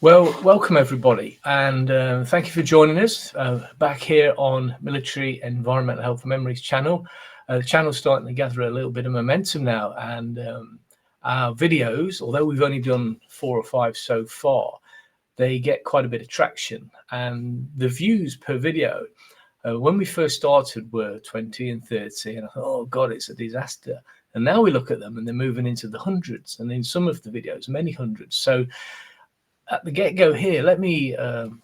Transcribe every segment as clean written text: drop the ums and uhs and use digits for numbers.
Well, welcome everybody, and thank you for joining us back here on Military Environmental Health and Memories channel. The channel's starting to gather a little bit of momentum now, and our videos, although we've only done 4 or 5 so far, they get quite a bit of traction, and the views per video when we first started were 20 and 30, and I thought, oh God, it's a disaster. And now we look at them and they're moving into the hundreds, and in some of the videos, many hundreds. So at the get-go here, let me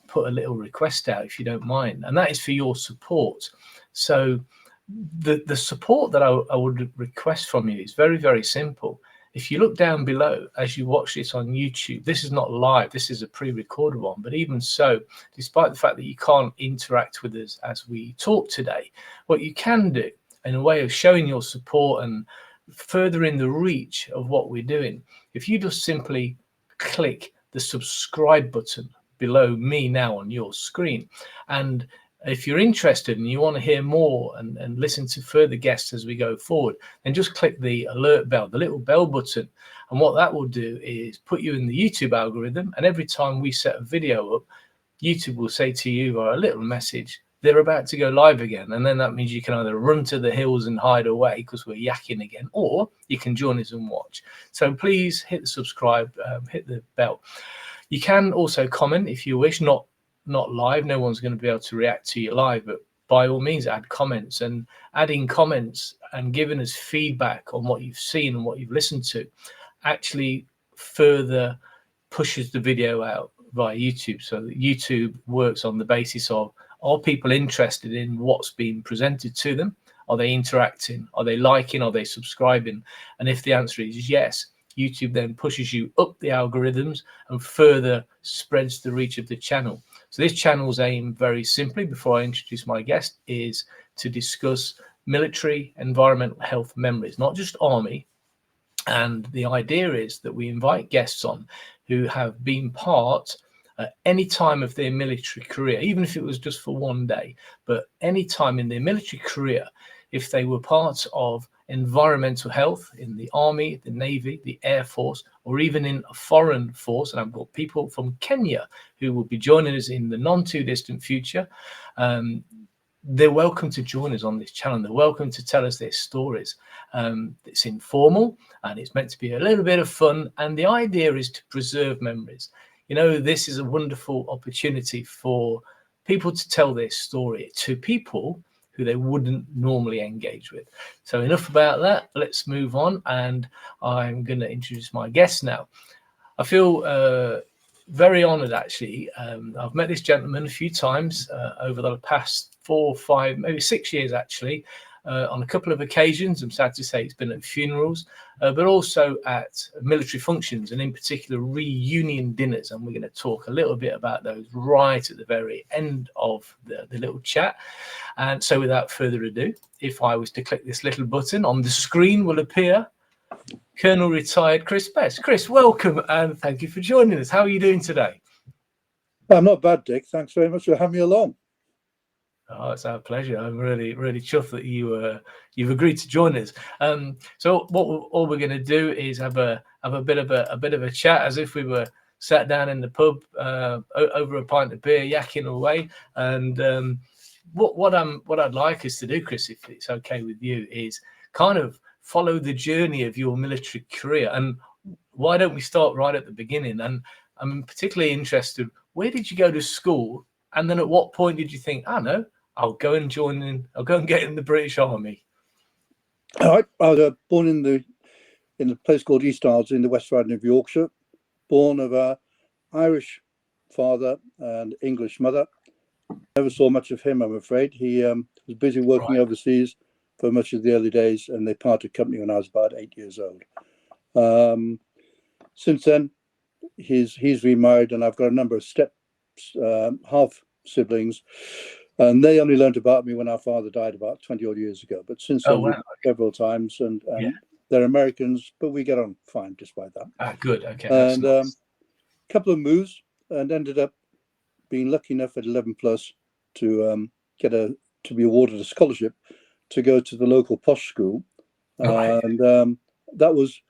put a little request out, if you don't mind, and that is for your support. So the support that I would request from you is very, very simple. If you look down below as you watch this on YouTube, this is not live, this is a pre-recorded one, but even so, despite the fact that you can't interact with us as we talk today, what you can do in a way of showing your support and furthering the reach of what we're doing, if you just simply click the subscribe button below me now on your screen, and if you're interested and you want to hear more and listen to further guests as we go forward, then just click the alert bell, the little bell button. And what that will do is put you in the YouTube algorithm. And every time we set a video up, YouTube will say to you via a little message, they're about to go live again. And then that means you can either run to the hills and hide away because we're yakking again, or you can join us and watch. So please hit the subscribe, hit the bell. You can also comment if you wish, not live. No one's going to be able to react to you live, but by all means add comments. And adding comments and giving us feedback on what you've seen and what you've listened to actually further pushes the video out via YouTube. So that YouTube works on the basis of, are people interested in what's being presented to them? Are they interacting? Are they liking? Are they subscribing? And if the answer is yes, YouTube then pushes you up the algorithms and further spreads the reach of the channel. So this channel's aim, very simply, before I introduce my guest, is to discuss military environmental health memories, not just Army. And the idea is that we invite guests on who have been part at any time of their military career, even if it was just for one day, but any time in their military career, if they were part of environmental health in the Army, the Navy, the Air Force, or even in a foreign force. And I've got people from Kenya who will be joining us in the non too distant future. They're welcome to join us on this channel. They're welcome to tell us their stories. It's informal and it's meant to be a little bit of fun. And the idea is to preserve memories. You know, this is a wonderful opportunity for people to tell their story to people who they wouldn't normally engage with. So enough about that. Let's move on, and I'm going to introduce my guest now. I feel very honoured, actually. I've met this gentleman a few times over the past 4, 5, maybe 6 years, actually, on a couple of occasions. I'm sad to say it's been at funerals, but also at military functions, and in particular reunion dinners. And we're going to talk a little bit about those right at the very end of the little chat. And so without further ado, if I was to click this little button on the screen, will appear Colonel Retired Chris Best. Chris, welcome, and thank you for joining us. How are you doing today? I'm not bad, Dick. Thanks very much for having me along. Oh, it's our pleasure. I'm really, really chuffed that you've agreed to join us. So all we're going to do is have a bit of a chat, as if we were sat down in the pub over a pint of beer, yakking away. And what I'd like us to do, Chris, if it's okay with you, is kind of follow the journey of your military career. And why don't we start right at the beginning? And I'm particularly interested, where did you go to school? And then at what point did you think, I know, I'll go and get in the British Army? I was born in a place called East Ards in the West Riding of Yorkshire, born of an Irish father and English mother. Never saw much of him, I'm afraid. He was busy working overseas for much of the early days, and they parted company when I was about 8 years old. Since then, he's remarried, and I've got a number of half siblings, and they only learned about me when our father died about 20 odd years ago. But since then, we've met several times, and they're Americans, but we get on fine despite that. Good, okay. And a couple of moves, and ended up being lucky enough at 11 plus to be awarded a scholarship to go to the local posh school, and that was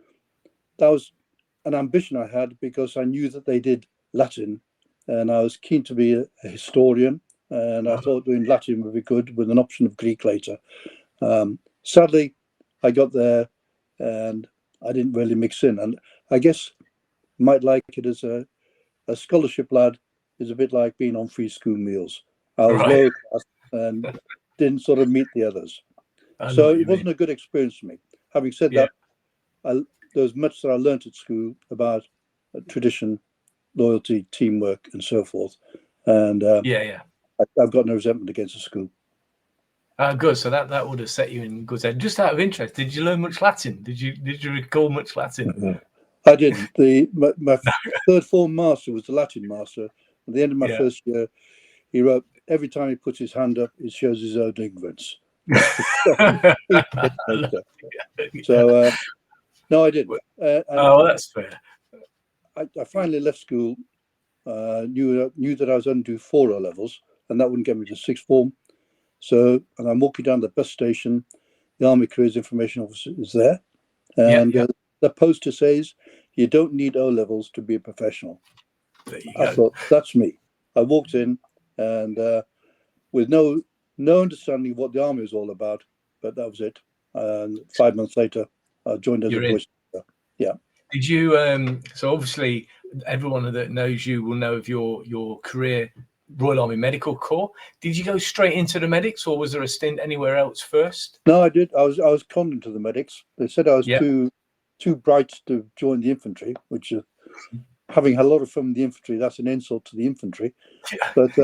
an ambition I had, because I knew that they did Latin, and I was keen to be a historian, and I thought doing Latin would be good with an option of Greek later. Sadly, I got there and I didn't really mix in, and I guess might like it as a scholarship lad is a bit like being on free school meals. I was lower class and didn't sort of meet the others. So it wasn't a good experience for me. Having said that, there was much that I learned at school about tradition, loyalty, teamwork, and so forth. And I've got no resentment against the school. Good. So that would have set you in good stead. Just out of interest, did you learn much Latin? Did you recall much Latin? I didn't. My third form master was the Latin master. At the end of my first year, he wrote, every time he puts his hand up, it shows his own ignorance. So, no, I didn't. That's fair. I finally left school, knew that I was going to do 4 O-levels, and that wouldn't get me to sixth form. So, and I'm walking down the bus station, the Army Careers Information Officer is there, and the poster says, you don't need O-levels to be a professional. I thought, that's me. I walked in, and with no understanding of what the Army was all about, but that was it. And 5 months later, I joined as a voice. Yeah. Did you, so obviously everyone that knows you will know of your career, Royal Army Medical Corps. Did you go straight into the medics, or was there a stint anywhere else first? No, I did. I was conned into the medics. They said I was too bright to join the infantry, which having had a lot of fun with the infantry, that's an insult to the infantry. But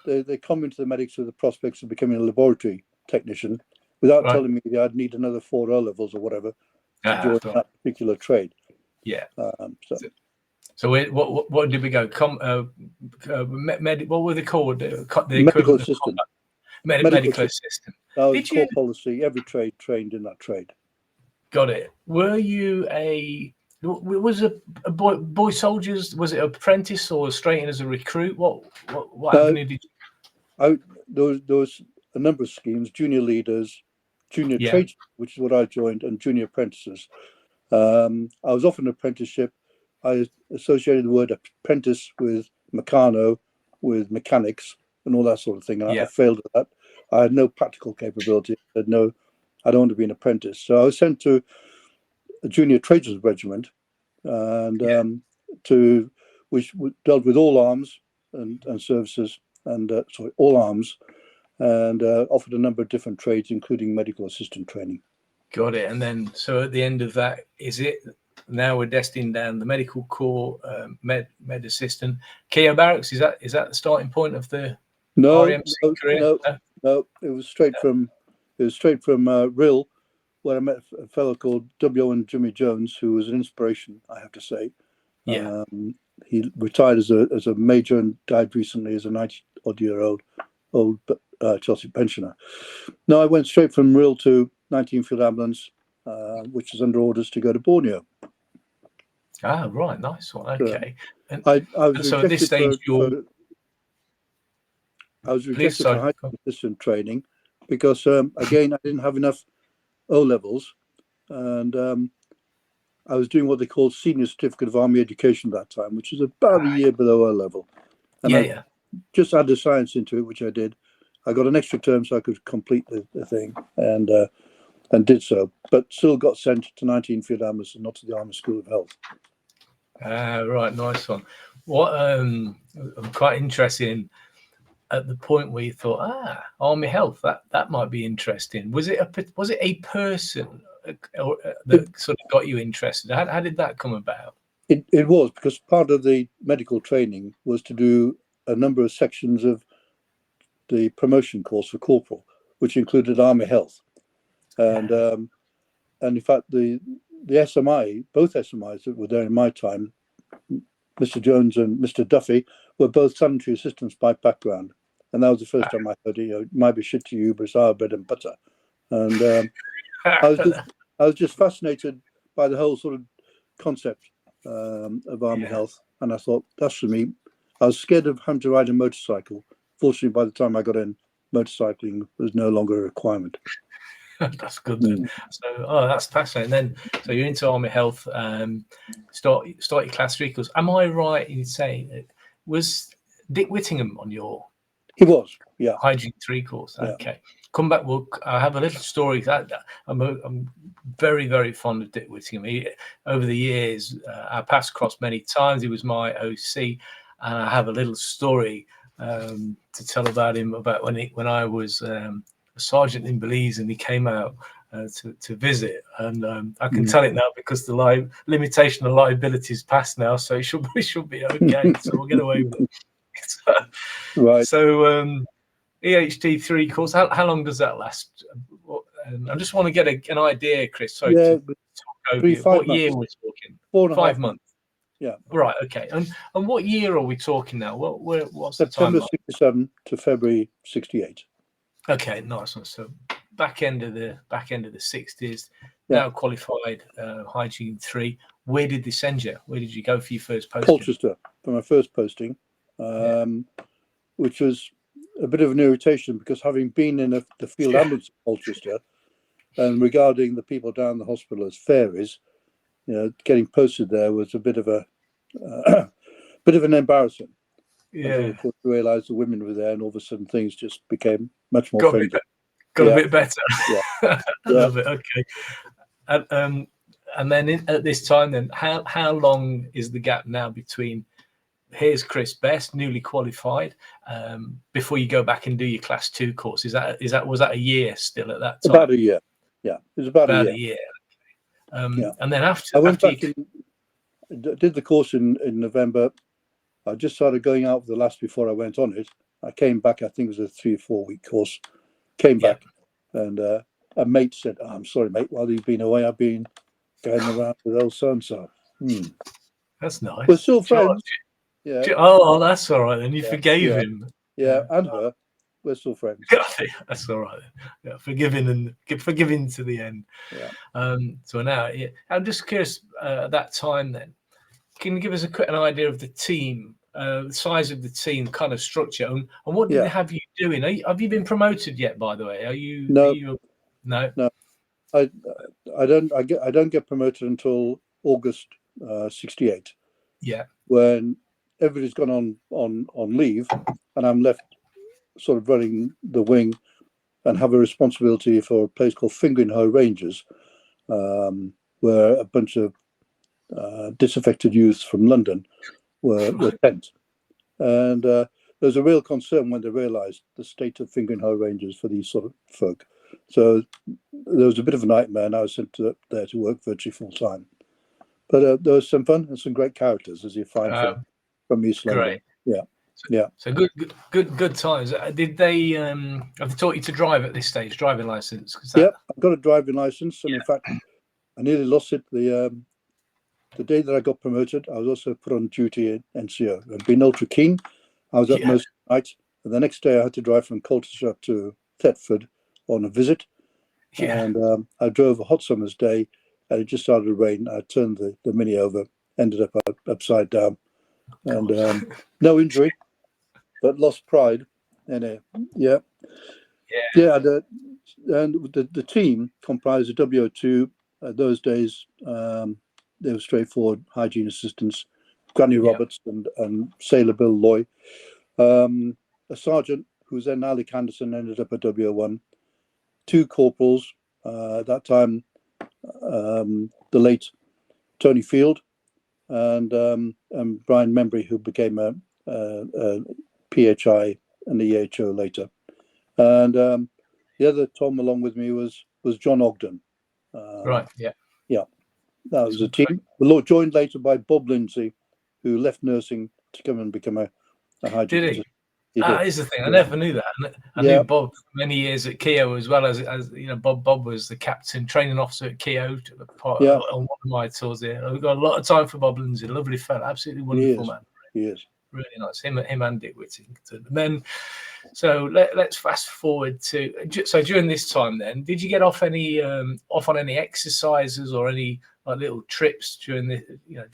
they come into the medics with the prospects of becoming a laboratory technician without telling me that I'd need another 4 O-levels or whatever to join that particular trade. So what did we go? What were they called? The medical assistant. Medical assistant. That was core policy. Every trade trained in that trade. Got it. Were you was a boy soldiers? Was it apprentice or straight in as a recruit? What avenue did you? There was a number of schemes: junior leaders, junior trades, which is what I joined, and junior apprentices. I was offered an apprenticeship. I associated the word apprentice with meccano, with mechanics, and all that sort of thing. And I failed at that. I had no practical capability. I said, no, I don't want to be an apprentice. So I was sent to a junior tradesmen's regiment, and which dealt with all arms and services, and all arms, and offered a number of different trades, including medical assistant training. Got it. And then, so at the end of that, is it now we're destined down the medical corps, med assistant, Keogh Barracks? Is that the starting point of the RAMC career? No. It was straight from Rill, where I met a fellow called W. and Jimmy Jones, who was an inspiration, I have to say. He retired as a major and died recently as a 90-odd-year-old Chelsea pensioner. No, I went straight from Rill to 19th Field Ambulance, which was under orders to go to Borneo. Ah, right, nice one. Okay. And I was so at this stage, I was rejected for high assistant training because, again, I didn't have enough O-levels, and I was doing what they called Senior Certificate of Army Education at that time, which is about a year below O-level. And I just added science into it, which I did. I got an extra term so I could complete the thing, and did so, but still got sent to 19 Field Ambulance and not to the Army School of Health. Right, nice one. What I'm quite interested in at the point where you thought, Army Health, that might be interesting. Was it a person that sort of got you interested? How did that come about? It was because part of the medical training was to do a number of sections of the promotion course for corporal, which included Army Health, and in fact the SMI, both SMIs that were there in my time, Mr. Jones and Mr. Duffy, were both sanitary assistants by background, and that was the first time I heard it. It might be shit to you, but it's our bread and butter. And I was just fascinated by the whole sort of concept of Army Health, and I thought, that's for me. I was scared of having to ride a motorcycle. Fortunately, by the time I got in, motorcycling was no longer a requirement. That's good then. So, that's fascinating. Then, so you're into Army Health. Start your class 3 course. Am I right in saying it was Dick Whittingham on your He was, yeah. Hygiene 3 course? Yeah. Okay. Come back. I have a little story. I'm very, very fond of Dick Whittingham. Over the years, our paths crossed many times. He was my OC, and I have a little story to tell about him, about when I was a sergeant in Belize, and he came out to visit, and I can tell it now because the limitation of liability is passed now, so it should be okay. So we'll get away with it. Right. So EHD 3 course, how long does that last? I just want to get an idea, Chris. Sorry to talk over you. What year we're talking? 4.5 months. Yeah. Right. Okay. And what year are we talking now? What's September the timeline? 67 to February 68. Okay. Nice. So back end of the 60s. Yeah. Now qualified Hygiene 3. Where did this send you? Where did you go for your first posting? Colchester for my first posting, which was a bit of an irritation because having been in the field ambulance at Colchester and regarding the people down the hospital as fairies, getting posted there was a bit of an embarrassment. Until of course we realised the women were there, and all of a sudden things just became much more friendly. Got a bit better. Yeah. I love it. Okay. And then at this time, then how long is the gap now between here's Chris Best, newly qualified, before you go back and do your class 2 course? Was that a year still at that time? About a year. Yeah, it was about a year. And then after I went back did the course in November. I just started going out for the last before I went on it. I came back, I think it was a 3 or 4 week course. Came back and a mate said, I'm sorry, mate, while you've been away, I've been going around with old so-and-so. That's nice. We're still friends. Oh, that's all right then. You forgave him. Yeah, and her. We're still friends. That's all right. Yeah, forgiving to the end. Yeah. So now, I'm just curious. At that time, then, can you give us an idea of the team, the size of the team, kind of structure, and what did they have you doing? Have you been promoted yet? By the way, are you? No. No. I don't get promoted until August 68. Yeah. When everybody's gone on leave, and I'm left sort of running the wing and have a responsibility for a place called Fingering Hoe Ranges, where a bunch of disaffected youths from London were sent. And there was a real concern when they realised the state of Fingering Hoe Ranges for these sort of folk. So there was a bit of a nightmare, and I was sent there to work virtually full time. But there was some fun and some great characters, as you find from East London. Great. Yeah. So good times. Did they have they taught you to drive at this stage? Driving license? Yeah, I've got a driving license, and in fact, I nearly lost it the day that I got promoted. I was also put on duty at NCO. I'd been ultra keen. I was up most nights, and the next day I had to drive from Colchester up to Thetford on a visit. And I drove a hot summer's day, and it just started to rain. I turned the Mini over, ended up upside down, and no injury, but lost pride. And and the team comprised of WO2. Those days, they were straightforward hygiene assistants, Granny Roberts and Sailor Bill Loy. A sergeant who was then Alec Anderson ended up at WO1. 2 corporals, at that time, the late Tony Field and Brian Membry, who became a PHI and the EHO later. And the other Tom along with me was John Ogden. That was a team. The Lord joined later by Bob Lindsay, who left nursing to come and become a hygiene assistant. That is the thing. I never knew that. I knew Bob for many years at Keogh, as well as Bob was the captain training officer at Keogh on one of my tours here. I've got a lot of time for Bob Lindsay. Lovely fellow, absolutely wonderful man. He is really nice. Him and Dick Whittington. And then, so let's fast forward to during this time. Then, did you get off on any exercises or any little trips during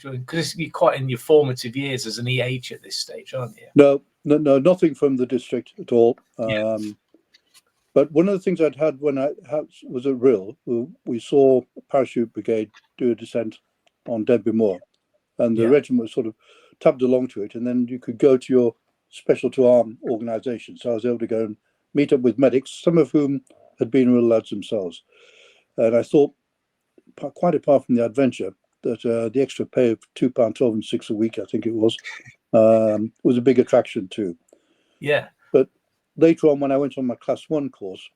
because you're quite in your formative years as an EH at this stage, aren't you? No, nothing from the district at all. But one of the things I'd had when I was at Rill, we saw a parachute brigade do a descent on Denby Moor, and the regiment was sort of tabbed along to it, and then you could go to your special to arm organisation. So I was able to go and meet up with medics, some of whom had been Rill lads themselves. And I thought, quite apart from the adventure, that the extra pay of £2.12 and 6 a week, I think it was a big attraction too. Yeah. But later on, when I went on my Class 1 course,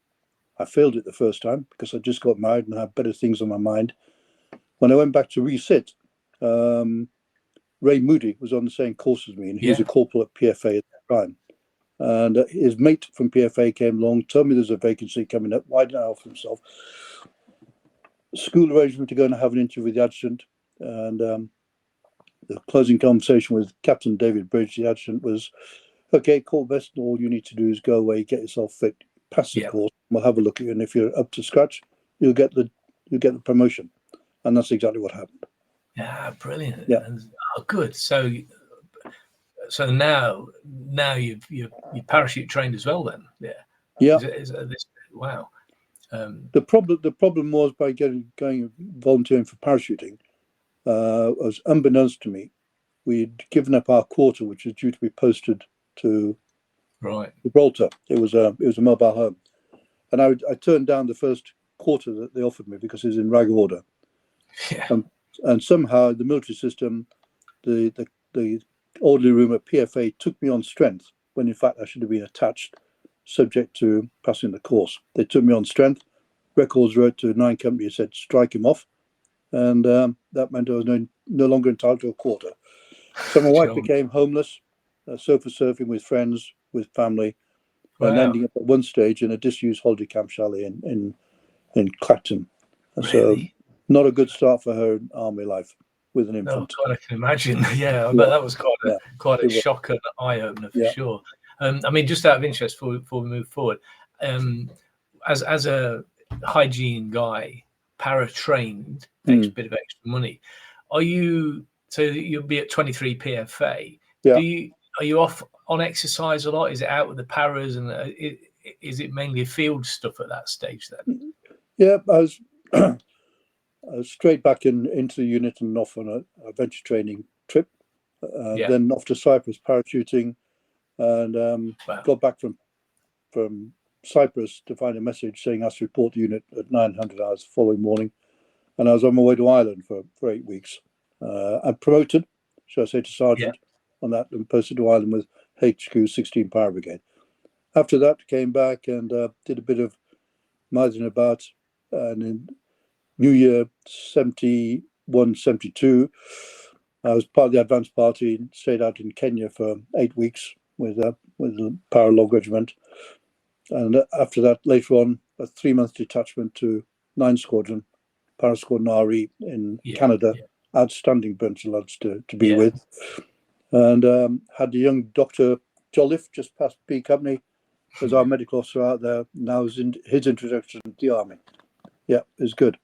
I failed it the first time because I just got married and had better things on my mind. When I went back to resit, Ray Moody was on the same course as me, and he was a corporal at PFA at the time. And his mate from PFA came along, told me there's a vacancy coming up. Why didn't I offer himself? School arrangement to go and have an interview with the adjutant, and the closing conversation with Captain David Bridge, the adjutant, was, okay, Corps best, all you need to do is go away, get yourself fit, pass the course, we'll have a look at you, and if you're up to scratch, you'll get the promotion. And that's exactly what happened. Yeah, brilliant. Yeah. Oh, good. So now you're parachute trained as well then. Yeah. Yeah. Wow. The problem was by going volunteering for parachuting, was unbeknownst to me, we'd given up our quarter, which was due to be posted to Gibraltar. It was a mobile home, and I turned down the first quarter that they offered me because it was in rag order. Yeah. And somehow the military system, the orderly room at PFA took me on strength when in fact I should have been attached, subject to passing the course. They took me on strength. Records wrote to 9 Company, said strike him off, and that meant I was no longer entitled to a quarter. So my wife became homeless, sofa surfing with friends, with family, and ending up at one stage in a disused holiday camp chalet in Clacton. Really? So not a good start for her army life with an infant. No, God, I can imagine. Yeah, I bet that was quite a shocker, an eye opener for sure. I mean, just out of interest, before we move forward, as a hygiene guy, para trained, bit of extra money, are you? So you'll be at 23 PFA. Yeah. Are you off on exercise a lot? Is it out with the paras, and is it mainly field stuff at that stage then? Yeah, I was straight back into the unit and off on a venture training trip. Then off to Cyprus parachuting, and got back from Cyprus to find a message saying I should report the unit at 900 hours the following morning, and I was on my way to Ireland for 8 weeks. I'm promoted, shall I say, to sergeant on that, and posted to Ireland with HQ 16 Power Brigade. After that, came back and did a bit of mithering about, and in New Year 71, 72, I was part of the advance party and stayed out in Kenya for 8 weeks with the Paralog Regiment. And after that, later on, a 3-month detachment to 9 Squadron, Para Squadron RE in Canada. Outstanding bunch of lads to be with. And had the young Dr. Jolliffe just past B Company as our medical officer out there. Now is his introduction to the army. Yeah, it's good.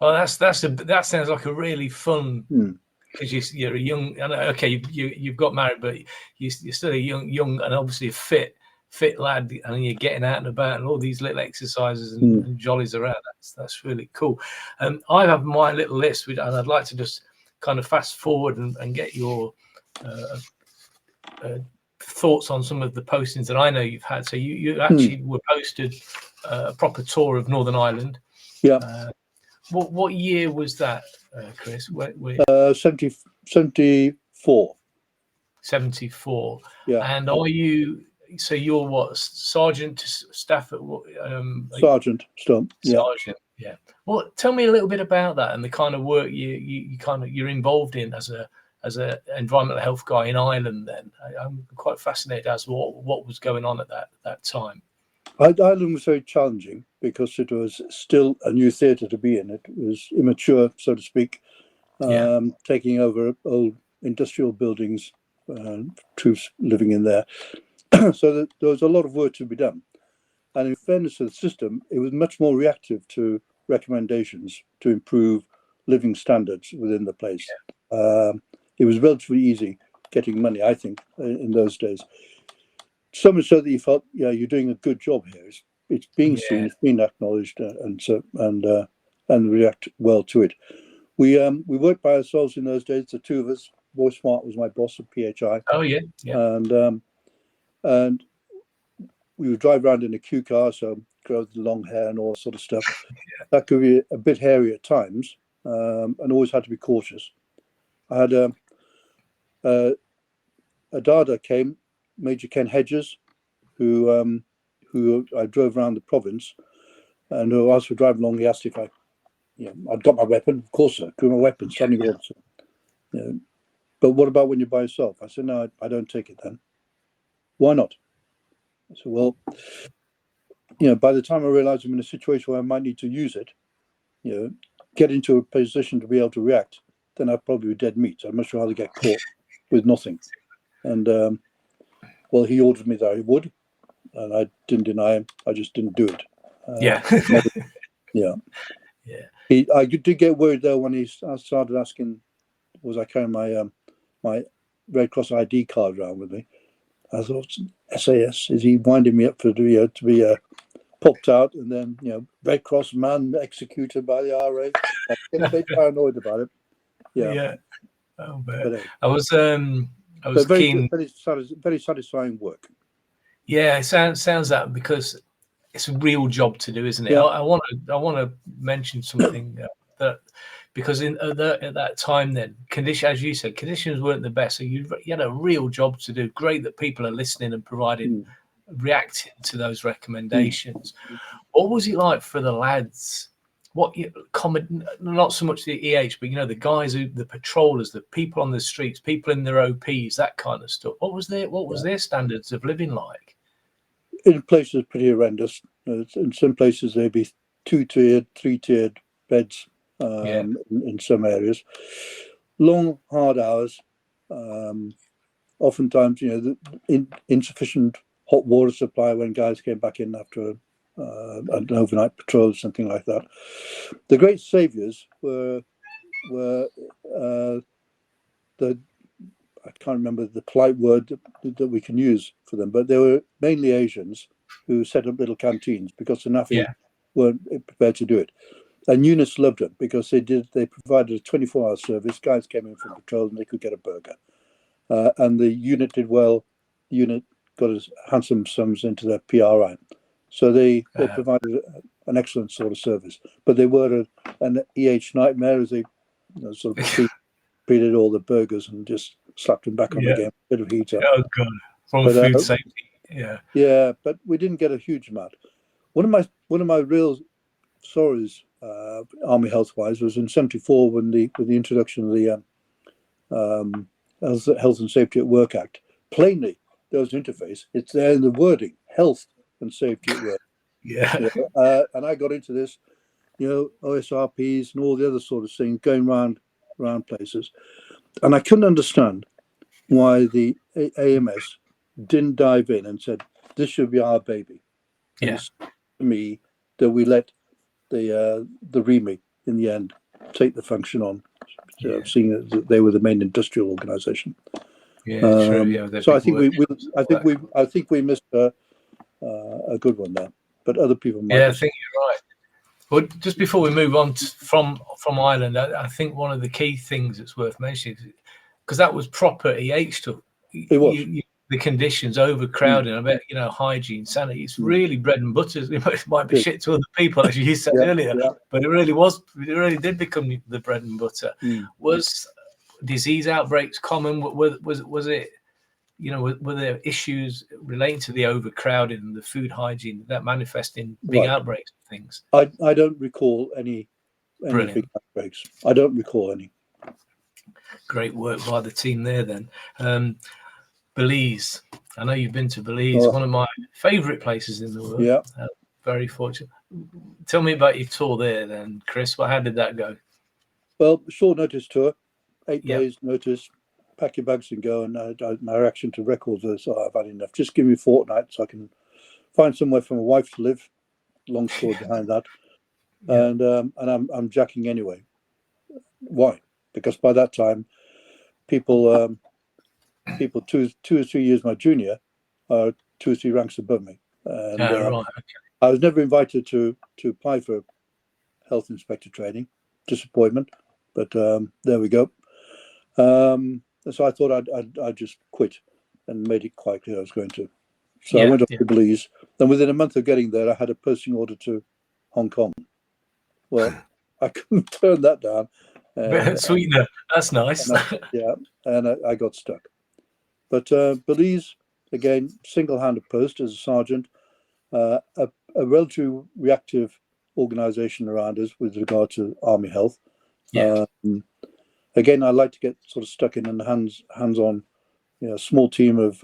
Well, that sounds like a really fun, because you're a young. Okay, you've got married, but you're still a young and obviously a fit lad, and you're getting out and about and all these little exercises and jollies around. That's really cool. I have my little list, and I'd like to just kind of fast forward and get your thoughts on some of the postings that I know you've had. So you actually were posted a proper tour of Northern Ireland. Yeah. What year was that, Chris? 74. 74. Yeah. And are you? So you're what, sergeant staff at what? Sergeant still. Sergeant. Yeah. Well, tell me a little bit about that and the kind of work you're involved in as a environmental health guy in Ireland. Then I'm quite fascinated as to what was going on at that time. Ireland was very challenging because it was still a new theatre to be in. It was immature, so to speak, taking over old industrial buildings, troops living in there. So there was a lot of work to be done. And in fairness to the system, it was much more reactive to recommendations to improve living standards within the place. It was relatively easy getting money, I think, in those days. So much so that you felt, you're doing a good job here. it's being seen, it's being acknowledged, and react well to it. We worked by ourselves in those days, the two of us. Boy Smart was my boss at PHI. Oh yeah, yeah. And we would drive around in a Q car, so grow the long hair and all that sort of stuff. That could be a bit hairy at times, and always had to be cautious. I had a Dada came, Major Ken Hedges, who I drove around the province, and who I was driving along. He asked if I'd got my weapon. Of course, sir, got my weapon, standing orders. But what about when you're by yourself? I said, no, I don't take it then. Why not? I said, well, by the time I realized I'm in a situation where I might need to use it, get into a position to be able to react, then I'd probably be dead meat. I'd much rather get caught with nothing. And well, he ordered me that I would, and I didn't deny him. I just didn't do it. Yeah. I did get worried though when I started asking, was I carrying my Red Cross ID card around with me? I thought, SAS, is he winding me up to be popped out, and then Red Cross man executed by the RA? I get a bit paranoid about it. Yeah. Oh man, I was keen. Very satisfying work. Yeah, it sounds that, because it's a real job to do, isn't it? Yeah. I want to mention something that, because at that time then, as you said, conditions weren't the best, so you had a real job to do. Great that people are listening and providing, reacting to those recommendations. What was it like for the lads? Not so much the EH, but the guys the patrollers, the people on the streets, people in their OPs, that kind of stuff. What was their standards of living like? In places pretty horrendous. In some places they'd be 2-tiered, 3-tiered beds. In some areas, long hard hours. Oftentimes, insufficient hot water supply when guys came back in after an overnight patrol or something like that. The great saviours were I can't remember the polite word that we can use for them, but they were mainly Asians who set up little canteens because the NAFI weren't prepared to do it. And units loved them because they provided a 24-hour service. Guys came in from patrol and they could get a burger. And the unit did well. The unit got us handsome sums into their PRI. So they provided an excellent sort of service. But they were an EH nightmare, as they sort of treated all the burgers and just slapped them back on again. A bit of heat up. Oh God, from food safety. Yeah, but we didn't get a huge amount. One of my real sorries, Army health-wise, was in '74 with the introduction of the Health and Safety at Work Act. Plainly, there was an interface. It's there in the wording: health and safety at work. And I got into this, OSRPs and all the other sort of things going around places, and I couldn't understand why the AMS didn't dive in and said this should be our baby. And it's to me that we let the RAMC in the end take the function on, seeing that they were the main industrial organisation. True. So I think we missed a good one there, but other people might. Yeah, I think you're right. Well, just before we move on from Ireland, I think one of the key things that's worth mentioning, because that was proper EH stuff. It was. The conditions, overcrowding, I bet, hygiene, sanity, it's really bread and butter. It might be shit to other people, as you said earlier, but it really did become the bread and butter. Was disease outbreaks common? Was it, were there issues relating to the overcrowding and the food hygiene that manifest in big outbreaks of things? I don't recall any big outbreaks. I don't recall any. Great work by the team there then. Belize. I know you've been to Belize, one of my favourite places in the world. Yeah. Very fortunate. Tell me about your tour there then, Chris. How did that go? Well, short notice tour, 8 days notice, pack your bags and go. And my reaction to records was, I've had enough. Just give me a fortnight so I can find somewhere for my wife to live. Long story behind that. And I'm jacking anyway. Why? Because by that time, people 2 or 3 years my junior are 2 or 3 ranks above me, and I was never invited to apply for health inspector training. Disappointment, but there we go. So I thought I'd just quit, and made it quite clear I was going to. So I went off to Belize. Then within a month of getting there, I had a posting order to Hong Kong. Well, I couldn't turn that down. Sweetener, that's nice. And I got stuck. But Belize, again, single-handed post as a sergeant, a relatively reactive organisation around us with regard to Army health. Again, I like to get sort of stuck in and hands-on. Small team of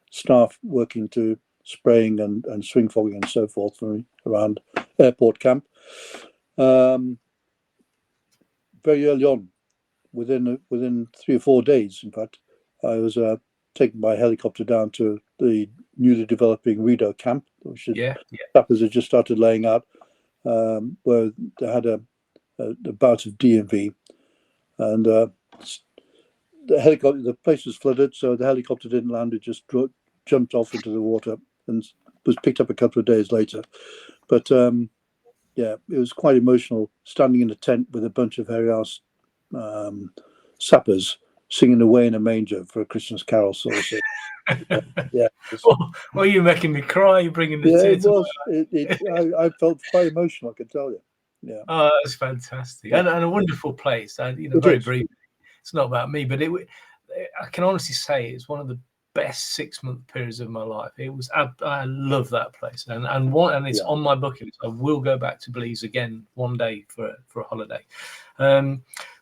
staff working to spraying and swing fogging and so forth for me around airport camp. Very early on, within 3 or 4 days, in fact, I was taken by helicopter down to the newly developing Rideau camp, which sappers had just started laying out, where they had a bout of DMV, and the place was flooded, so the helicopter didn't land. It just jumped off into the water and was picked up a couple of days later. But it was quite emotional standing in a tent with a bunch of hairy-ass sappers singing "Away in a Manger" for a Christmas carol sort of thing. Well, you're making me cry. You're bringing the tears. It was. I felt quite emotional, I can tell you. Yeah. Oh, that's fantastic, and a wonderful place. Very brief. It's not about me, but I can honestly say it's one of the best 6-month periods of my life. It was. I love that place, and it's on my bucket list. I will go back to Belize again one day for a holiday.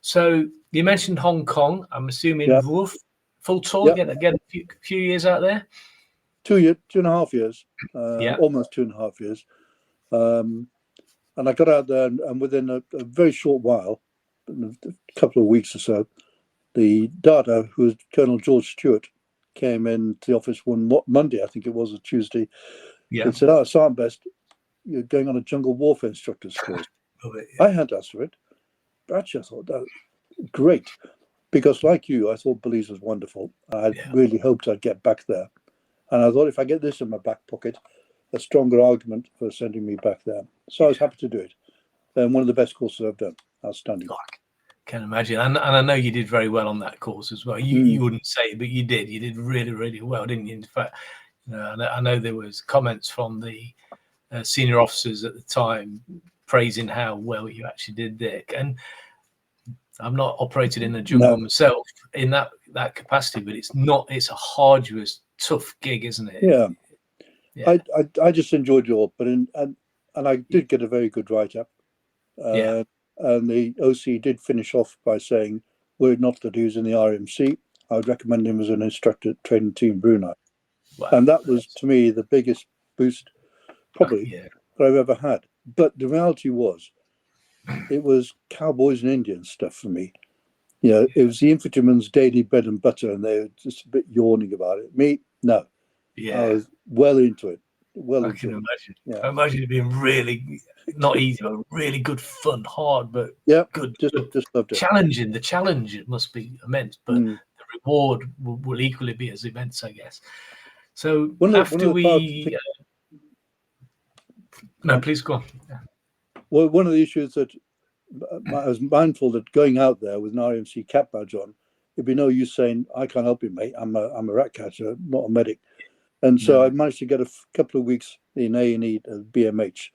So you mentioned Hong Kong. I'm assuming full tour. Get a few years out there. 2.5 years. Almost 2.5 years. And I got out there, and within a very short while, a couple of weeks or so, the Dada, who was Colonel George Stewart, came into the office one Monday, I think it was, a Tuesday. He said, Sergeant Best, you're going on a jungle warfare instructor's course. I hadn't asked for it. But actually, I thought, that was great. Because like you, I thought Belize was wonderful. I really hoped I'd get back there. And I thought, if I get this in my back pocket, a stronger argument for sending me back there. So I was happy to do it. And one of the best courses I've done. Outstanding. Can imagine, and I know you did very well on that course as well. You wouldn't say it, but you did. You did really, really well, didn't you? In fact, I know there was comments from the senior officers at the time praising how well you actually did, Dick. And I'm not operated in a jungle myself in that capacity, but it's a arduous, tough gig, isn't it? Yeah. I just enjoyed it all, but and I did get a very good write-up. And the OC did finish off by saying, were it not that he was in the RAMC, I would recommend him as an instructor at Training Team Brunei. Wow. And that was, to me, the biggest boost probably that I've ever had. But the reality was, it was cowboys and Indians stuff for me. It was the infantryman's daily bread and butter, and they were just a bit yawning about it. Me, no. I was well into it. I can imagine. I imagine it being really not easy, but really good fun, hard, but good. Just loved it. Challenging. The challenge must be immense, but the reward will equally be as immense, I guess. So please go on. Well, one of the issues that I was mindful that going out there with an RAMC cap badge on, it'd be no use saying, I can't help you, mate. I'm a rat catcher, not a medic. And so I managed to get a couple of weeks in A&E at BMH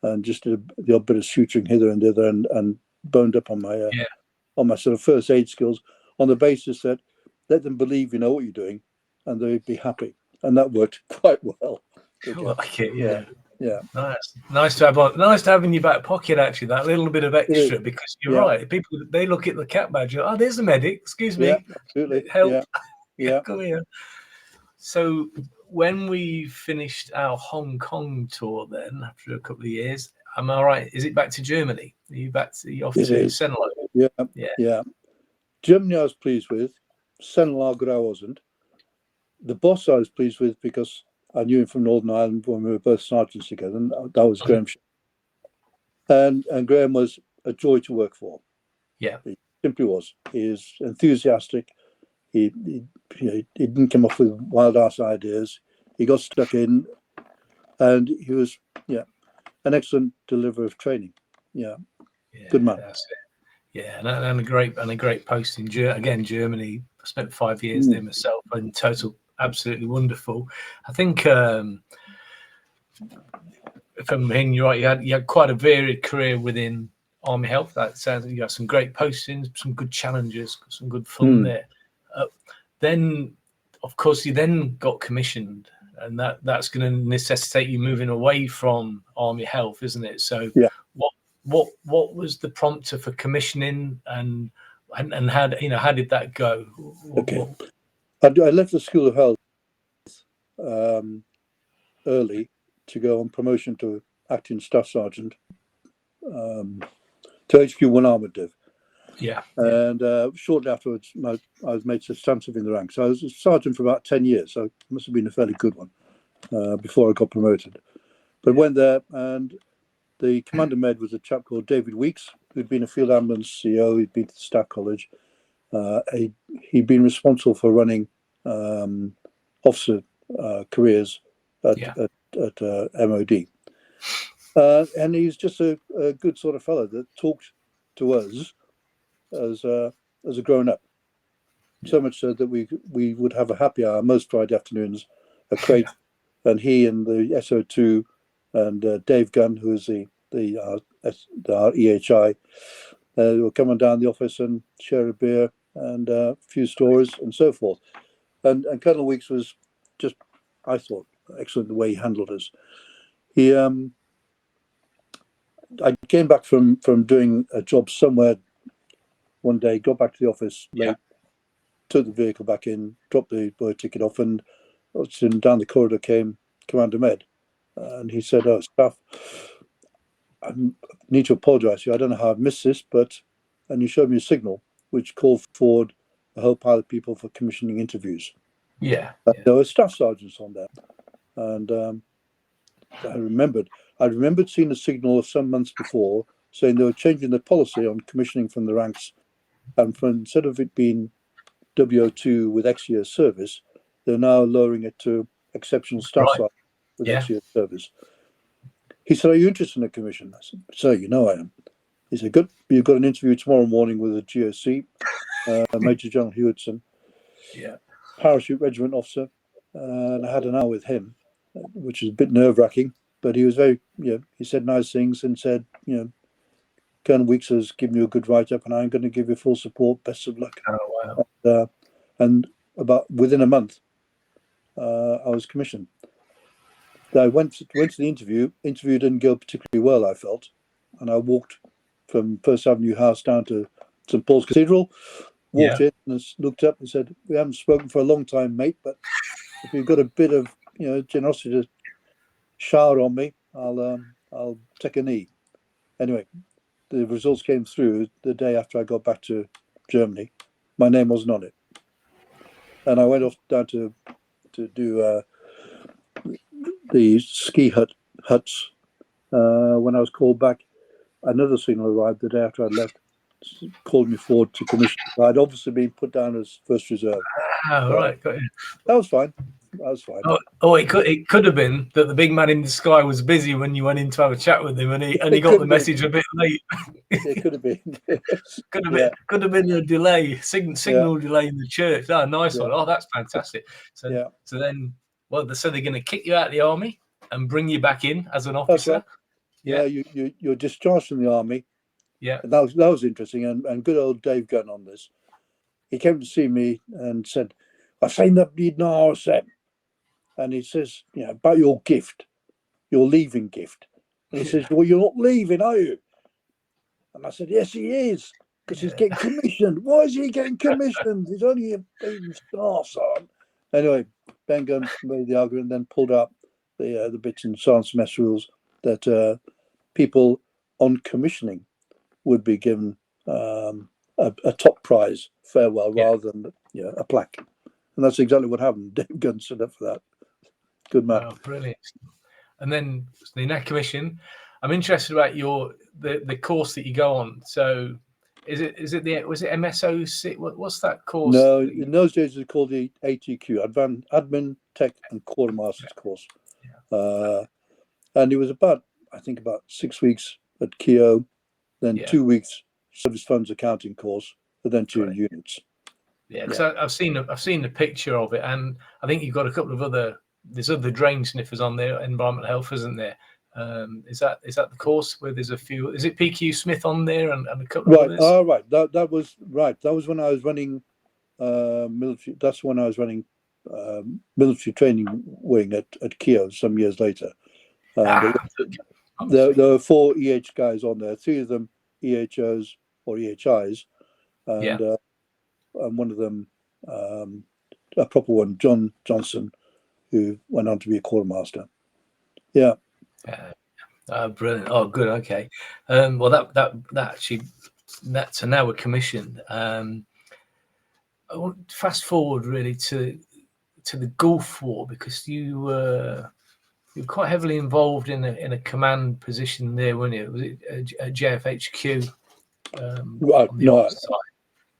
and just did the odd bit of suturing hither and thither and boned up on my sort of first aid skills on the basis that let them believe you know what you're doing and they'd be happy. And that worked quite well. Nice to have in your back pocket, actually, that little bit of extra, because you're right. People, they look at the cap badge, oh, there's a medic, excuse me. Absolutely. Help. Come here. So when we finished our Hong Kong tour then, after a couple of years, am I right? Is it back to Germany? Are you back to the office in Senelog? Yeah. Germany I was pleased with. Senelog I wasn't. The boss I was pleased with because I knew him from Northern Ireland when we were both sergeants together, and that was Graham. And Graham was a joy to work for. Yeah. He simply was. He is enthusiastic. He didn't come up with wild ass ideas. He got stuck in, and he was an excellent deliverer of training. Good man. That's it. Yeah, and a great post in Germany. I spent 5 years there myself, in total, absolutely wonderful. I think if I'm hearing you right, you had quite a varied career within Army Health. That sounds like you had some great postings, some good challenges, some good fun there. Then, of course, you then got commissioned, and that's going to necessitate you moving away from Army Health, isn't it? So, what was the prompter for commissioning, and how did that go? Okay, I left the School of Health early to go on promotion to acting staff sergeant to HQ 1 Armoured Div. And shortly afterwards, I was made substantive in the ranks. So I was a sergeant for about 10 years, so it must have been a fairly good one before I got promoted. But went there, and the commander med was a chap called David Weeks, who'd been a field ambulance CEO. He'd been to the Staff College. He'd been responsible for running officer careers at MOD. And he's just a good sort of fellow that talked to us as a grown-up. So much so that we would have a happy hour most Friday afternoons at Crate, and he and the SO2 and Dave Gunn, who is the EHI, were coming down the office and share a beer and a few stories and so forth. And Colonel Weeks was just, I thought, excellent the way he handled us. He, I came back from doing a job somewhere one day, got back to the office late, took the vehicle back in, dropped the boy ticket off, and down the corridor came Commander Med, and he said, "Oh, staff, I need to apologise to you. I don't know how I've missed this, and he showed me a signal which called forward a whole pile of people for commissioning interviews. There were staff sergeants on there, and I remembered seeing a signal some months before saying they were changing the policy on commissioning from the ranks, and instead of it being WO2 with X years service, they're now lowering it to exceptional staff sergeant with X years service. He said, "Are you interested in a commission?" I said, "Sir, you know I am." He said, "Good. You've got an interview tomorrow morning with a GOC, Major General Hewitson, parachute regiment officer," and I had an hour with him, which was a bit nerve-wracking, but he was very, he said nice things and said, Colonel Weeks has given you a good write-up, and I'm going to give you full support. Best of luck. Oh, wow. And about within a month, I was commissioned. I went to the interview. Interview didn't go particularly well, I felt, and I walked from First Avenue House down to St Paul's Cathedral. Walked in and looked up and said, "We haven't spoken for a long time, mate, but if you've got a bit of generosity to shower on me, I'll take a knee." Anyway, the results came through the day after I got back to Germany. My name wasn't on it, and I went off down to do the ski huts. When I was called back, another signal arrived the day after I'd left, called me forward to commission. I'd obviously been put down as first reserve. Right, got you. That was fine. It could have been that the big man in the sky was busy when you went in to have a chat with him, and he got the message a bit late. It could have been. could have been a delay, signal delay in the church. Oh, nice one. Oh, that's fantastic. So then, so they're going to kick you out of the army and bring you back in as an officer. Right. You're discharged from the army. And that was interesting. And good old Dave Gunn on this. He came to see me and said, "I've seen that bleeding RSM." And he says, "About your gift, your leaving gift." And he says, "Well, you're not leaving, are you?" And I said, "Yes, he is, because he's getting commissioned." "Why is he getting commissioned? He's only a bleeding staff sergeant." Anyway, Ben Gunn made the argument and then pulled out the bits in sergeant's mess rules that people on commissioning would be given a top prize farewell rather than a plaque. And that's exactly what happened. Dave Gunn stood up for that. Good man. Oh, brilliant. And then the next commission, I'm interested about the course that you go on. So was it MSO? What's that course? No, in those days it was called the ATQ, Admin Tech and Quartermaster's course. And it was about 6 weeks at Keogh, then Yeah. 2 weeks service funds accounting course, and then 2 units. Yeah, because I've seen the picture of it, and I think you've got a couple of there's other drain sniffers on there, environmental health, isn't there? Is that the course where there's a few? Is it PQ Smith on there and a couple of others? Oh, right. That was right. That was when I was running military. That's when I was running military training wing at Keogh some years later. And there were 4 EH guys on there. 3 of them EHOs or EHIs, and one of them a proper one, John Johnson, who went on to be a quartermaster. Yeah. Brilliant. Oh, good. Okay. Well, that actually, that's now we're commissioned. I want to fast forward really to the Gulf War, because you were quite heavily involved in a command position there, weren't you? Was it a JFHQ? Right. On the ops side?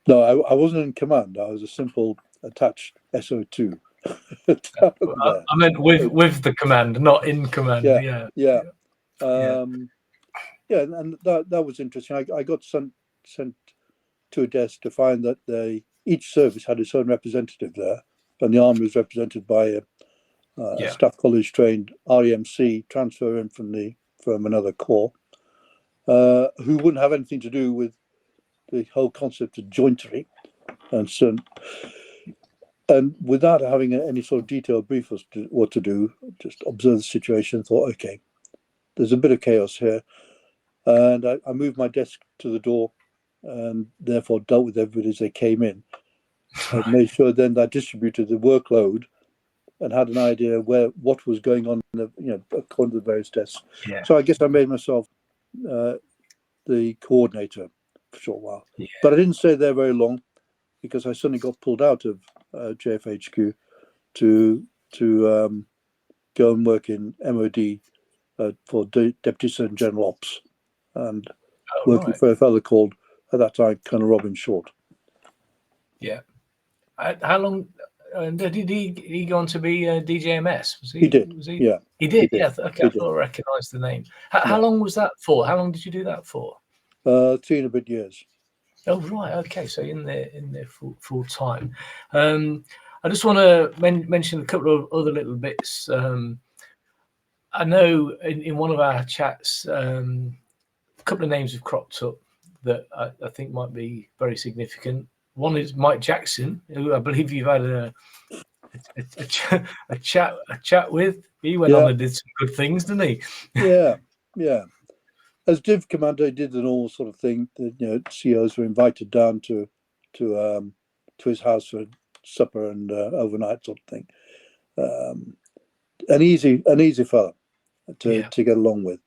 No, I wasn't in command. I was a simple attached SO2. I meant with the command, not in command. Yeah. And that was interesting. I got sent to a desk to find that each service had its own representative there, and the army was represented by a staff college trained RAMC transfer in from another corps, who wouldn't have anything to do with the whole concept of jointery, and so. And without having any sort of detailed brief as to what to do, just observe the situation, thought, okay, there's a bit of chaos here. And I moved my desk to the door and therefore dealt with everybody as they came in. And made sure then that I distributed the workload and had an idea what was going on, according to the various desks. Yeah. So I guess I made myself the coordinator for a short while. Yeah. But I didn't stay there very long, because I suddenly got pulled out of JFHQ to go and work in MOD for Deputy Surgeon General Ops, and working for a fellow called, at that time, Colonel Robin Short. Yeah. How long did he go on to be DJMS? He did. Yeah. He did. Yeah. Okay. I thought I recognised the name. How long was that for? How long did you do that for? 3 and a bit years. Oh, right. Okay. So in there full time. I just want to mention a couple of other little bits. I know in one of our chats, a couple of names have cropped up that I think might be very significant. One is Mike Jackson, who I believe you've had a chat with. He went on and did some good things, didn't he? Yeah. As Div Commander, he did an all sort of thing. COs were invited down to his house for supper and overnight sort of thing. An easy fella to get along with.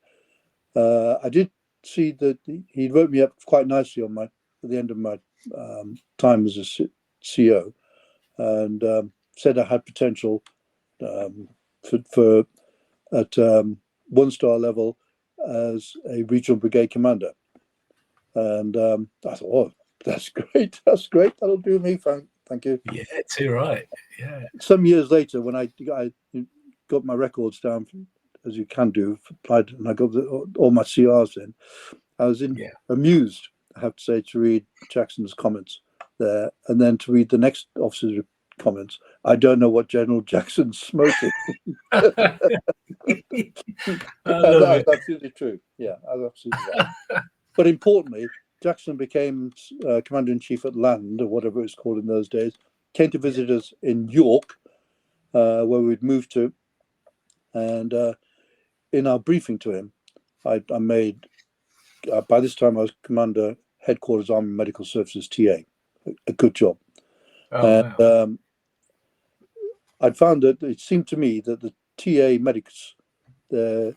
I did see that he wrote me up quite nicely at the end of my time as a CO, and said I had potential for at 1-star level as a regional brigade commander. And I thought, oh, that's great. That'll do me. Thank you. Yeah, too right. Yeah. Some years later, when I got my records down, as you can do, applied, and I got all my CRs in, I was amused, I have to say, to read Jackson's comments there, and then to read the next officer's comments. I don't know what General Jackson's smoking. That's absolutely true. Yeah, that's absolutely right. But importantly, Jackson became Commander-in-Chief at Land, or whatever it was called in those days, came to visit us in York, where we'd moved to. And in our briefing to him, I made, by this time I was Commander, Headquarters Army Medical Services, TA. A good job. Wow. I'd found that it seemed to me that the TA medics, the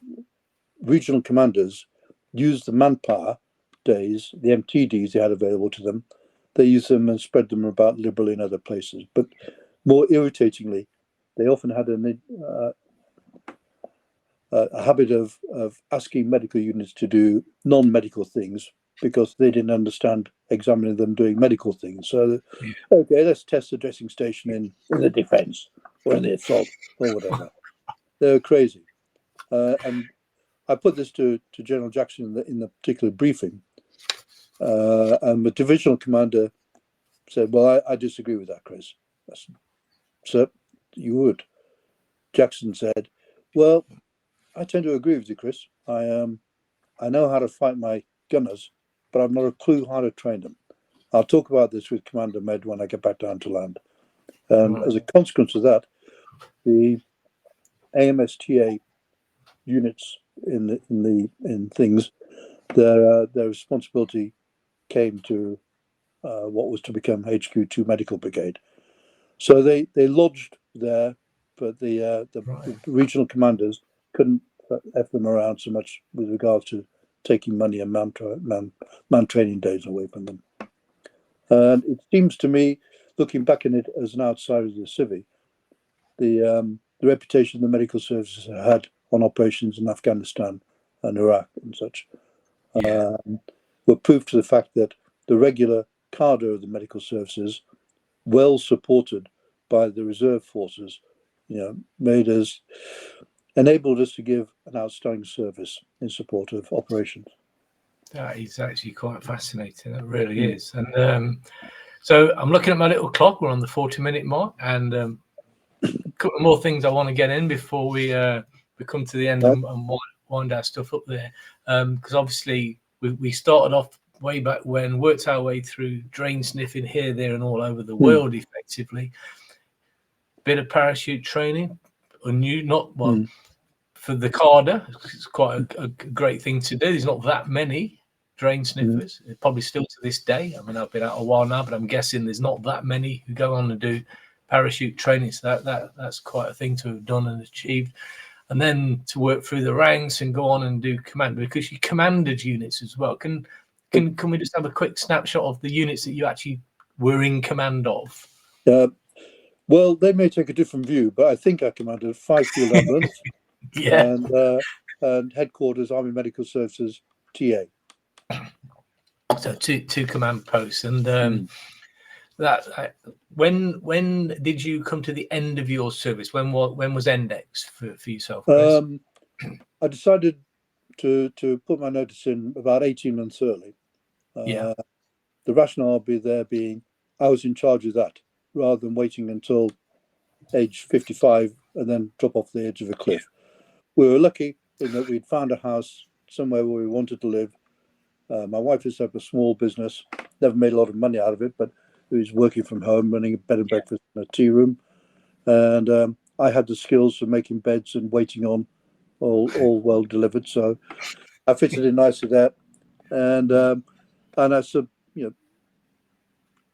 regional commanders, used the manpower days, the MTDs they had available to them. They used them and spread them about liberally in other places. But more irritatingly, they often had a habit of asking medical units to do non-medical things because they didn't understand examining them doing medical things. So, okay, let's test the dressing station in the defence or in the assault or whatever. They were crazy. And I put this to General Jackson in the particular briefing, and the divisional commander said, "Well, I disagree with that, Chris." I said, "Sir, you would." Jackson said, "Well, I tend to agree with you, Chris. I know how to fight my gunners, but I've not a clue how to train them. I'll talk about this with Commander Med when I get back down to land." And as a consequence of that, the AMSTA units in things, their responsibility came to what was to become HQ2 Medical Brigade. So they lodged there, but the regional commanders couldn't F them around so much with regards to taking money and man training days away from them. And it seems to me, looking back on it as an outsider of the civvy, the reputation the medical services had on operations in Afghanistan and Iraq and such were proof to the fact that the regular cadre of the medical services, well supported by the reserve forces, enabled us to give an outstanding service in support of operations. That is actually quite fascinating. It really is. And so I'm looking at my little clock. We're on the 40-minute mark, and a couple more things I want to get in before we come to the end and wind our stuff up there. Because obviously we started off way back when, worked our way through drain sniffing here, there, and all over the world effectively. Bit of parachute training, for the cadre. It's quite a great thing to do. There's not that many drain sniffers, probably still to this day. I mean, I've been out a while now, but I'm guessing there's not that many who go on to do parachute training. So that's quite a thing to have done and achieved. And then to work through the ranks and go on and do command, because you commanded units as well. Can we just have a quick snapshot of the units that you actually were in command of? Well, they may take a different view, but I think I commanded 5 field ambulance and headquarters Army Medical Services TA. So two command posts. And when did you come to the end of your service? When was Index for yourself, Chris? I decided to put my notice in about 18 months early. The rationale being I was in charge of that rather than waiting until age 55 and then drop off the edge of a cliff. We were lucky in that we'd found a house somewhere where we wanted to live. My wife has set up a small business, never made a lot of money out of it, but we was working from home, running a bed and breakfast and a tea room. And I had the skills for making beds and waiting on, all well delivered. So I fitted in nicely there. And I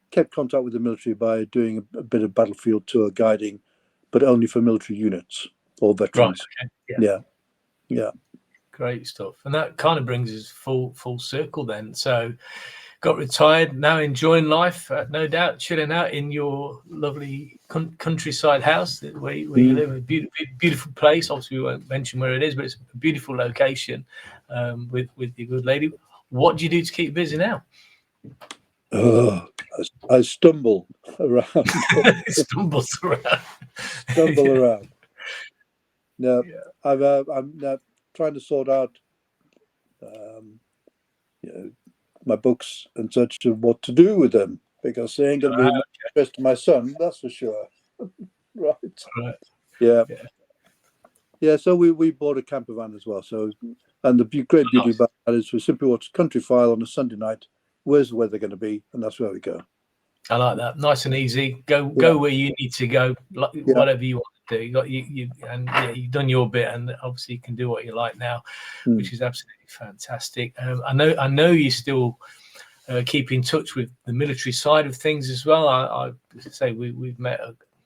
kept contact with the military by doing a bit of battlefield tour guiding, but only for military units or veterans. Right. Okay. Yeah. Great stuff. And that kind of brings us full circle then. So got retired, now enjoying life, no doubt, chilling out in your lovely countryside house where you live, a beautiful place. Obviously, we won't mention where it is, but it's a beautiful location with your good lady. What do you do to keep busy now? I stumble around. Stumble around. No, I'm trying to sort out my books and such of what to do with them, because they ain't going to be much interest to my son, that's for sure. Right. Yeah. So we bought a camper van as well. So, and the great beauty about that is we simply watch Country File on a Sunday night. Where's the weather going to be? And that's where we go. I like that. Nice and easy. Go where you need to go. Whatever you want to do. You've done your bit, and obviously you can do what you like now, which is absolutely fantastic. I know you still keep in touch with the military side of things as well. I say we've met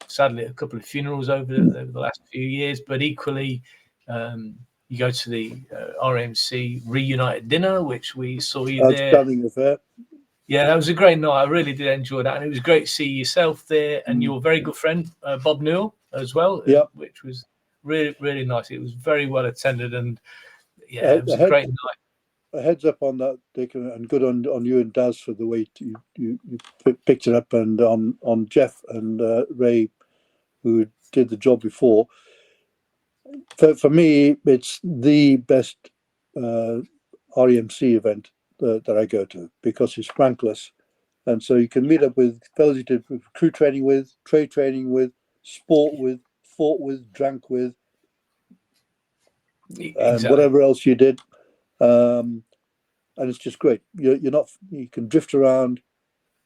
sadly a couple of funerals over the last few years, but equally you go to the RAMC reunited dinner, which we saw you there. Outstanding affair. Yeah, that was a great night. I really did enjoy that, and it was great to see yourself there and your very good friend Bob Newell as well. Which was really, really nice. It was very well attended, and it was a great night. A heads up on that, Dick, and good on you and Daz for the way you picked it up, and on Jeff and Ray, who did the job before. For me, it's the best RAMC event that I go to, because it's rankless. And so you can meet up with fellows you did crew training with, trade training with, sport with, fought with, drank with, and whatever else you did. And it's just great. You can drift around,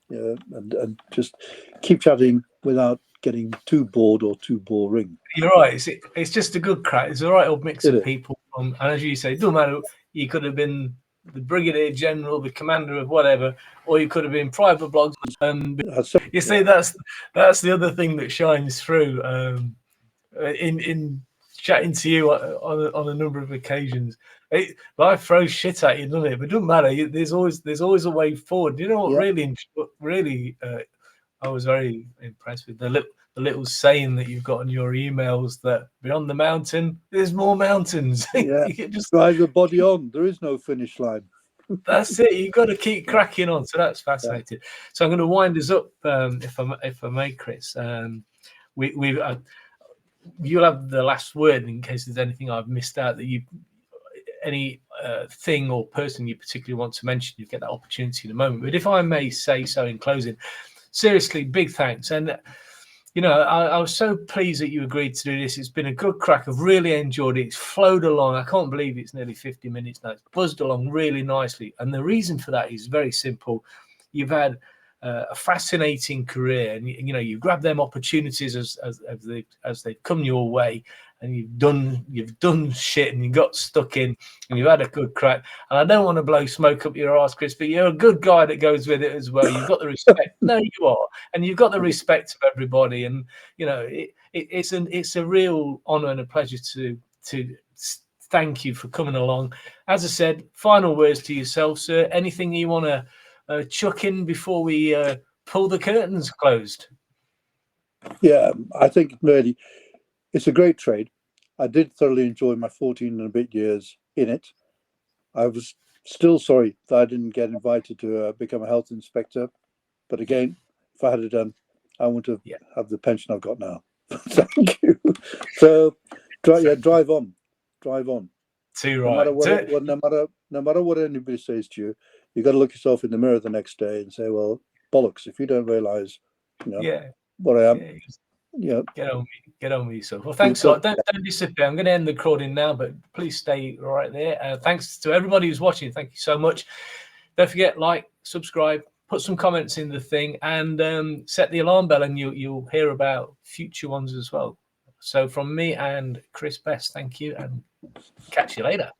and just keep chatting without getting too bored or too boring. You're right. It's just a good crack. It's the right old mix of people. And as you say, it doesn't matter. You could have been the brigadier general, the commander of whatever, or you could have been private blogs. You see, that's the other thing that shines through in chatting to you on a number of occasions. Life throws shit at you, doesn't it? But it doesn't matter. There's always a way forward. You know what? Really, I was very impressed with the little saying that you've got in your emails, that beyond the mountain, there's more mountains. Yeah, just drive the body on. There is no finish line. That's it. You've got to keep cracking on. So that's fascinating. Yeah. So I'm going to wind us up, if I may, Chris. You'll have the last word in case there's anything I've missed out that any thing or person you particularly want to mention. You get that opportunity in a moment. But if I may say so in closing, seriously, big thanks. And I was so pleased that you agreed to do this. It's been a good crack. I've really enjoyed it. It's flowed along. I can't believe it's nearly 50 minutes now. It's buzzed along really nicely. And the reason for that is very simple. You've had a fascinating career, and you've grabbed them opportunities as they come your way, and you've done shit, and you got stuck in, and you've had a good crack. And I don't want to blow smoke up your arse, Chris, but you're a good guy that goes with it as well. You've got the respect. No, you are, and you've got the respect of everybody. And it's a real honour and a pleasure to thank you for coming along. As I said, final words to yourself, sir. Anything you want to chuck in before we pull the curtains closed? Yeah, I think really it's a great trade. I did thoroughly enjoy my 14 and a bit years in it. I was still sorry that I didn't get invited to become a health inspector. But again, if I had it done, I wouldn't have the pension I've got now. Thank you. So, drive on. Too right. No matter what anybody says to you, you got to look yourself in the mirror the next day and say, well, bollocks, if you don't realise, what I am. Get on with yourself. Well, thanks a lot. Don't disappear. I'm going to end the recording now, but please stay right there. Thanks to everybody who's watching. Thank you so much. Don't forget, like, subscribe, put some comments in the thing, and set the alarm bell, and you'll hear about future ones as well. So from me and Chris Best, thank you, and catch you later.